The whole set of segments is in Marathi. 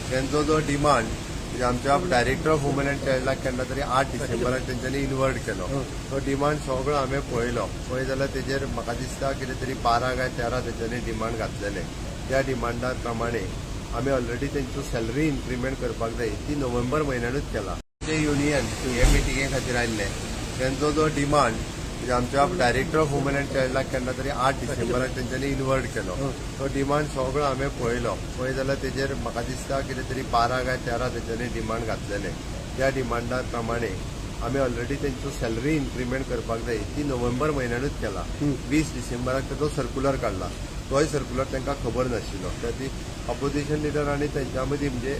त्यांचो जो डिमांड म्हणजे आमच्या डायरेक्टर ऑफ वुमन अँड चायल्डाक केन्ना तरी 8 डिसेंबराक तेंच्यांनी इन्वर्ट केलो. तो डिमांड सगळो हांवें पळयलो जाल्यार तेजेर म्हाका दिसता कितें तरी 12 काय 13 तेंच्यांनी डिमांड घातलेले. त्या डिमांडा प्रमाणे आमी ऑलरेडी तेंचो सॅलरी इन्क्रिमेंट करपाक जाय ती नोव्हेंबर म्हयन्यानूच केला. ते युनियन हे मिटिंगे खातीर आयिल्ले त्यांचो जो डिमांड म्हणजे आमच्या डायरेक्टर ऑफ वुमन अँड चायल्डाक केन्ना तरी 8 डिसेंबराक तेंच्यांनी इन्वर्ट केलो. तो डिमांड सगळो हांवें पळयलो जाल्यार तेजेर म्हाका दिसता कितें तरी 12 काय 13 तेंच्यांनी डिमांड घातलेले. त्या डिमांडा प्रमाणे आमी ऑलरेडी तेंचो सॅलरी इन्क्रिमेंट करपाक जाय ती नोव्हेंबर म्हयन्यानूच केला. 20 डिसेंबराक तेजो सर्क्युलर काडला. तोय सर्क्युलर तांकां खबर नाशिल्लो. त्या ती अपोजिशन लिडर आनी तेंच्या मदीं म्हणजे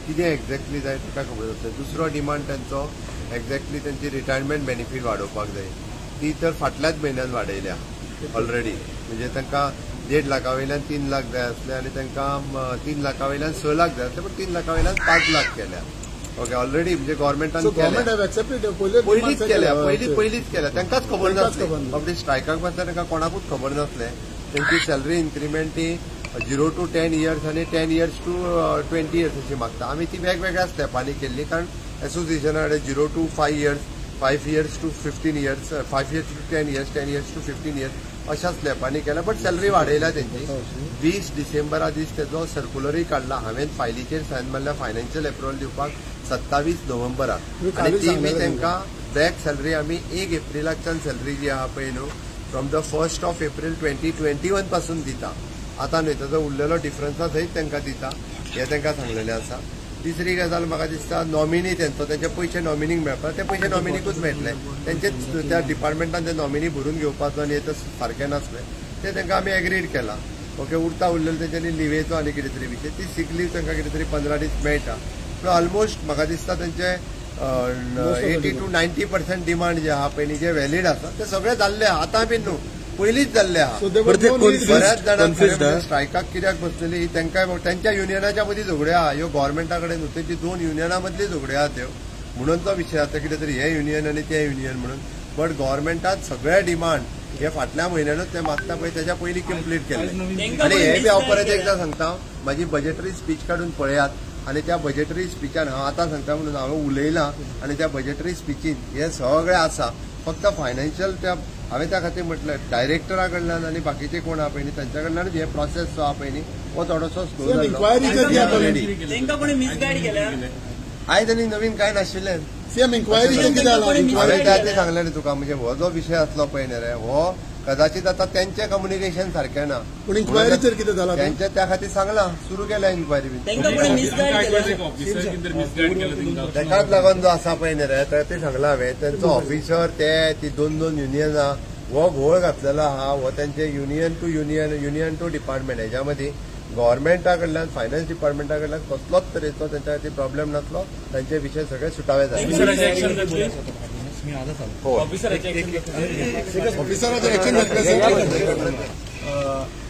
कितें एक्झॅक्टली जाय ताका खबर नासलें. दुसरो डिमांड तेंचो एक्झॅक्टली तेंची रिटायरमेंट बेनिफीट वाडोवपाक जाय ती तर फाटल्याच म्हयन्यात वाडयल्या ऑलरेडी. म्हणजे तांकां 1.5 लाखा वयल्यान 3 लाख जाय आसले आनी तांकां 3 लाखा वयल्यान 6 लाख जाय आसले पूण 3 लाखा वयल्यान 5 लाख केल्या. ओके ऑलरेडी म्हणजे गव्हर्मेंटान पयलींच केल्या तांकांच खबर नासलें. बाबडी स्ट्रायकाक बसल्यार तांकां कोणाकूच खबर नासलें. तेंची salary increment he 0 to 10 years आणि 10 years to 20 years अशी मागता. आमी ती वेगवेगळ्या स्टेपांनी केल्ली कारण एसोसिएशना कडेन 0 to 5 years, 5 years to 15 years, 5 years to 10 years, 10 years to 15 years अशा स्लॅपांनी केल्या. बट सॅलरी वाडयल्या तेंची. 20 डिसेंबरा दीस तेजो सर्क्युलरूय काडला. हांवें फायलीचेर सायन मारल्या फायनान्शियल अप्रुवल दिवपाक 27 नोव्हेंबराक आनी ती बी तांकां बॅक सॅलरी आमी 1 एप्रिलाच्यान सॅलरी जी आहा पळय न्हू from the 1st of April 2021 पासून दिता. आतां न्हय ताजो उरलेलो डिफरन्सा सयत तांकां दिता हें तांकां सांगलेलें आसा. तिसरी गजाल म्हाका दिसता नॉमिनी तेंचे पयशे नॉमिनीक मेळपाक ते पयशे नॉमिनीकूच मेळटले. तेंचे त्या डिपार्टमेंटान ते नॉमिनी भरून घेवपाचो आनी हें सारकें नासलें तें तांकां आमी एग्रीड केला. ओके उरलेलो तेंच्यांनी लिवेचो आनी कितें तरी विशय ती सीक लीव तांकां कितें तरी 15 दीस मेळटा. पूण ऑलमोस्ट म्हाका दिसता तेंचे 80 to 90% डिमांड जे आहा पळय जे व्हॅलीड आसा ते सगळे जाल्ले आहा. आतां बीन न्हू पयलींच जाल्ले आहा. बऱ्याच जाणांक स्ट्रायकाक कित्याक बसलेली तांकां त्यांच्या युनियनाच्या मदीं झगड्यो आहा. ह्यो गव्हर्मेंटा कडेन न्हू तेंची 2 युनियना मदली झगड्यो आहा त्यो म्हणून तो विशय आतां कितें तरी हे युनियन आनी ते युनियन म्हणून. बट गव्हर्मेंटान सगळे डिमांड हे फाटल्या म्हयन्यानूच ते मागता पळय तेच्या पयलीं कंप्लीट केले. आनी हे बी हांव परत एकदां सांगता म्हाजी बजेटरी स्पीच काडून पळयात आनी त्या बजेटरी स्पीचान हांव आतां सांगता म्हणून हांवें उलयलां आनी त्या बजेटरी स्पीचीन हे सगळें आसा. फक्त फायनान्शियल त्या हांवें त्या खातीर म्हटलें डायरेक्टरा कडल्यान आनी बाकीचे कोण आहा पळय न्ही तांच्या कडल्यानूच हे प्रोसेस जो आहा पळय न्ही हो थोडोसो स्लो जाल्लो. आयज आनी नवीन कांय नाशिल्लें. हांवें त्या खातीर सांगलें न्ही तुका म्हणजे हो जो विशय आसलो पळय न्ही रे हो कदाचित आता त्यांचे कम्युनिकेशन सारखें ना पूण इन्क्वायरीचेर कितें जालां त्यांच्या त्या खातीर सांगलां सुरू केल्या इन्क्वायरी बी तेकाच लागून जो आसा पळय न्ही रे ते सांगलां हांवें तेंचो ऑफिसर ते ती 2 युनियनां हो घोळ घातलेलो आहा. हो तेंचे union to union union to department हेच्या मदीं गव्हर्मेंटा कडल्यान फायनान्स डिपार्टमेंटा कडल्यान कसलोच तरेचो तेंच्या खातीर प्रॉब्लेम नासलो. तांचे विशय सगळे सुटावे जाले.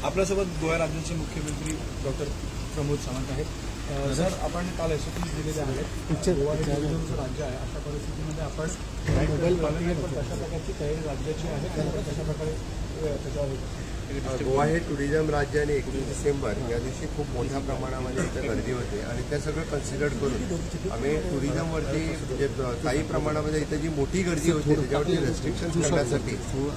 आपल्यासोबत गोवा राज्याचे मुख्यमंत्री डॉक्टर प्रमोद सावंत आहेत. सर आपण काल एसओपी दिलेले आहेत. गोवा हे टुरिझमचं राज्य आहे अशा परिस्थितीमध्ये आपण कशा प्रकारची तयारी राज्याची आहे कशा प्रकारे त्याच्यावर गोवा हे टुरिझम राज्य आणि 21 डिसेंबर या दिवशी खूप मोठ्या प्रमाणामध्ये इथे गर्दी होते आणि ते सगळं कन्सिडर करून आम्ही टुरिझमवरती म्हणजे काही प्रमाणामध्ये इथे जी मोठी गर्दी होती त्याच्यावरती रेस्ट्रिक्शन करण्यासाठी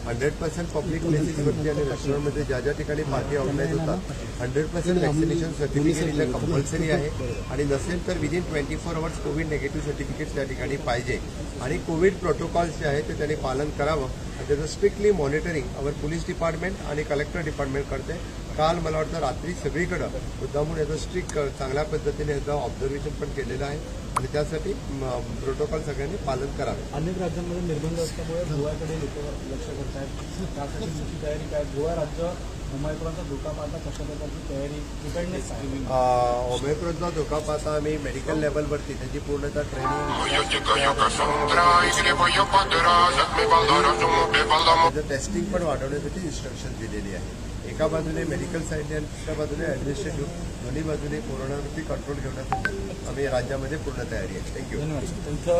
100% पब्लिक प्लेसेसवरती आणि रेस्टॉरंटमध्ये ज्या ज्या ठिकाणी पार्टी ऑर्गनाईज होतात 100% वॅक्सिनेशन सर्टिफिकेट इथे कंपल्सरी आहे आणि नसेल तर within 24 hours Covid negative certificate त्या ठिकाणी पाहिजे आणि कोविड प्रोटोकॉल्स जे आहेत ते त्यांनी पालन करावं आणि त्याचं strictly monitoring our police department आणि कलेक्टर डिपार्टमेंट करते. काल मला वाटतं रात्री सगळीकडे मुद्दामून याचं स्ट्रिक्ट चांगल्या पद्धतीने याचं ऑब्झर्वेशन पण केलेलं आहे आणि त्यासाठी प्रोटोकॉल सगळ्यांनी पालन करावे. अनेक राज्यांमध्ये निर्बंध असल्यामुळे गोव्याकडे लोक लक्ष करत आहेत. त्यासाठी तुमची तयारी काय? गोवा राज्य ओमायक्रॉनचा धोका पाहता कशा प्रकारची तयारी प्रिपेअर्डनेस आहे? ओमायक्रॉनचा धोका पाहता आम्ही मेडिकल लेवलवरती त्याची पूर्णतः ट्रेनिंग टेस्टिंग पण वाढवण्यासाठी इन्स्ट्रक्शन दिलेली आहे. एका बाजूने मेडिकल साईडने आणि दुसऱ्या बाजूने ॲडमिनिस्ट्रेटिव्ह दोन्ही बाजूने कोरोनावरती कंट्रोल ठेवण्यासाठी आम्ही राज्यामध्ये पूर्ण तयारी आहे. थँक्यू. त्यांचं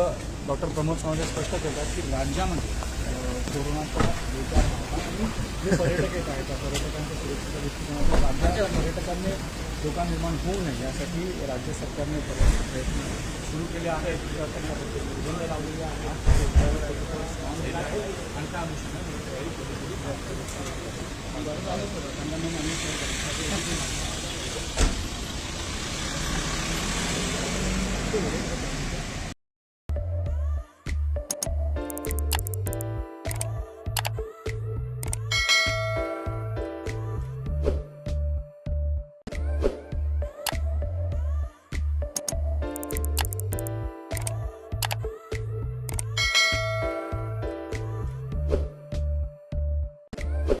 डॉक्टर प्रमोद सावंत स्पष्ट करतात की राज्यामध्ये कोरोनाचा धोका जे पर्यटक येत आहेत त्या पर्यटकांच्या सुरक्षेच्या दृष्टिकोनातून राज्याच्या पर्यटकांनी धोका निर्माण होऊ नये यासाठी राज्य सरकारने प्रयत्न सुरू केले आहेत किंवा त्यांना निर्बंध लावलेले आहेत आणि त्या अनुषंगाने तयारी केली